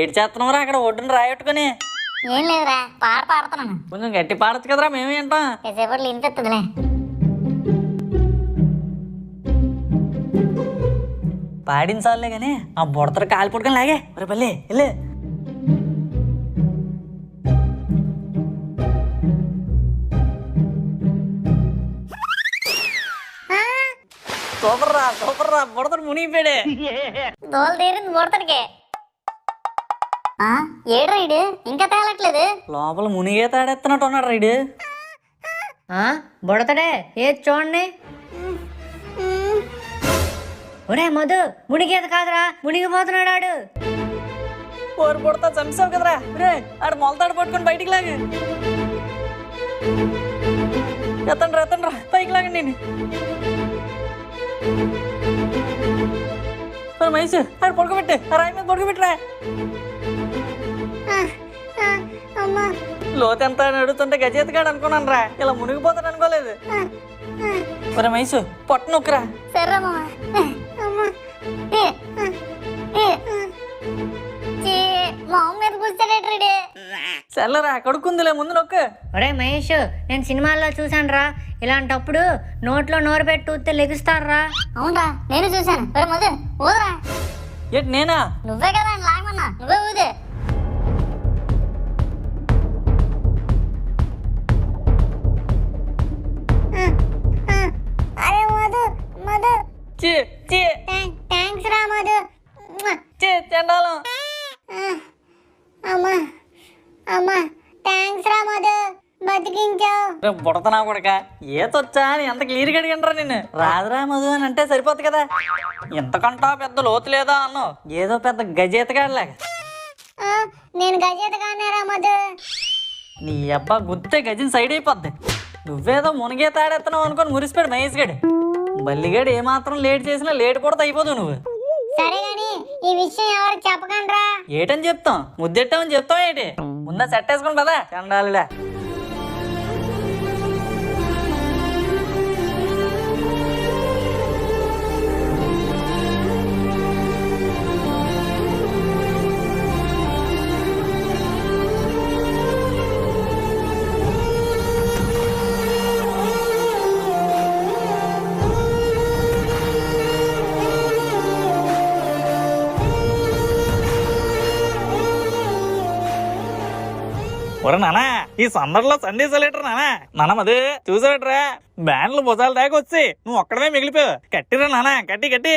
ఏడు చేస్తున్నావురా అక్కడ ఒడ్డున రాయట్టుకుని? ఏం లేదురా, పాడుతున్నాను. కొంచెం గట్టి పాడచ్చు కదరా, మేమే వింటాం. కాసేపట్లో వినిపిస్తుందిలే. పాడించాలే గానీ ఆ బుడతలు కాలి పుట్టుకొని లాగే. మరి పల్లె వెళ్ళే. సూపర్ రా బుడతడు మునిగిపోయాడే. దోలు తీరింది బుడతడికి. ఏడు రైడు ఇంకా తేలట్లేదు. లోపల మునిగే తాడెత్తున్నట్టు ఉన్నాడు రైడు. బుడతడే ఏది చూడండి. ఒరే మధు, మునిగేది కాదురా, మునిగిపోతున్నాడు ఆడు. ఓరు బుడతా చంపావు కదరా. రే ఆడు మొలతాడు పట్టుకొని బయటికి లాగు. ఎత్తండ్రా పైకి లాగండి నేను. మహేష్ ఆడు పడుకోబెట్టు, ఆ రాయి మీద పడుకోబెట్టురా. లోతు ఎంత అని అడుగుతుంటే గజేతగాడు అనుకున్నాను రా, ఇలా మునిగిపోతాడు అనుకోలేదు. మరి మహేష్ పొట్ట నొక్కురా. సరే మా అమ్మ మీద కూర్చోలేటరుడే. చల్లరా కడుక్కుందిలే ముందు నొక్క. ఒరే మహేష్, నేను సినిమాల్లో చూసానురా, ఇలాంటప్పుడు నోట్లో నోరు పెట్టి ఊస్తే లెగుస్తారా. అవునరా, నేను చూశాను. ఒరే మధు ఊదరా. ఏంటి నేనా? నువ్వే కదా అని లాగమన్నా, నువ్వే ఊదే. అరే మధు మధు, చీ చీ థ్యాంక్స్ రా మధు. చీ చెండాలం. అమ్మా అమ్మా, థ్యాంక్స్ రా మధు, బతికించావు. బుడతనా కొడక, ఏతొచ్చా అని ఎంత క్లియర్గా అడిగంటారా నిన్ను. రాదురా మధు అని అంటే సరిపోతుంది కదా. ఎంతకంటా పెద్ద లోతు లేదా అన్నావు, ఏదో పెద్ద గజేతగాడలాగా. నేను గజేతగానేరా మధు. నీ అబ్బా గుర్తే గజం సైడ్ అయిపోద్ది. నువ్వేదో మునిగే తాడెత్తనావు అనుకొని మురిసిపోయాడు మహేష్ గడు. బల్లిగాడు ఏమాత్రం లేట్ చేసినా లేట్ కూడా అయిపోదు నువ్వు. సరే గాని ఈ విషయం ఎవరికి చెప్పకండ్రా. ఏటని చెప్తాం, ముద్దెట్టామని చెప్తాం ఏంటి. ముందా సెట్ వేసుకుని పదా చండాలిడా. ఒరే నానా, ఈ సందర్లో సందేశ లీటర్ నానా. నాన్న మధు చూసావట్రా, బ్యాండ్లు భుజాలు దాకా వచ్చి నువ్వు ఒక్కడమే మిగిలిపోయావు. కట్టిరా నానా, కట్టి కట్టి.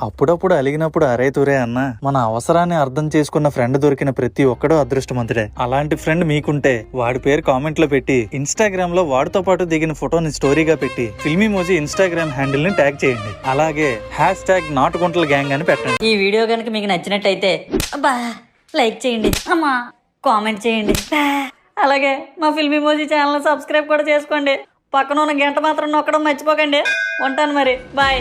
అప్పుడప్పుడు అలిగినప్పుడు అరే తురే అన్న, మన అవసరాన్ని అర్థం చేసుకున్న ఫ్రెండ్ దొరికిన ప్రతి ఒక్కడూ అదృష్టవంతుడే. అలాంటి ఫ్రెండ్ మీకుంటే వాడి పేరు కామెంట్ లో పెట్టి, ఇన్స్టాగ్రామ్ లో వాడితో పాటు దిగిన ఫోటోని స్టోరీగా పెట్టి ఫిల్మీమోజీ ఇన్స్టాగ్రామ్ హ్యాండిల్ ని ట్యాగ్ చేయండి. అలాగే #నాటుగుంటల గ్యాంగ్ అని పెట్టండి. ఈ వీడియో కనుక మీకు నచ్చినట్టయితే అబ్బా లైక్ చేయండి, అమ్మా కామెంట్ చేయండి. అలాగే మా ఫిల్మీమోజీ ఛానల్ సబ్స్క్రైబ్ కూడా చేసుకోండి. పక్కన ఉన్న గంట మాత్రం నొక్కడం మర్చిపోకండి. ఉంటాను మరి, బాయ్.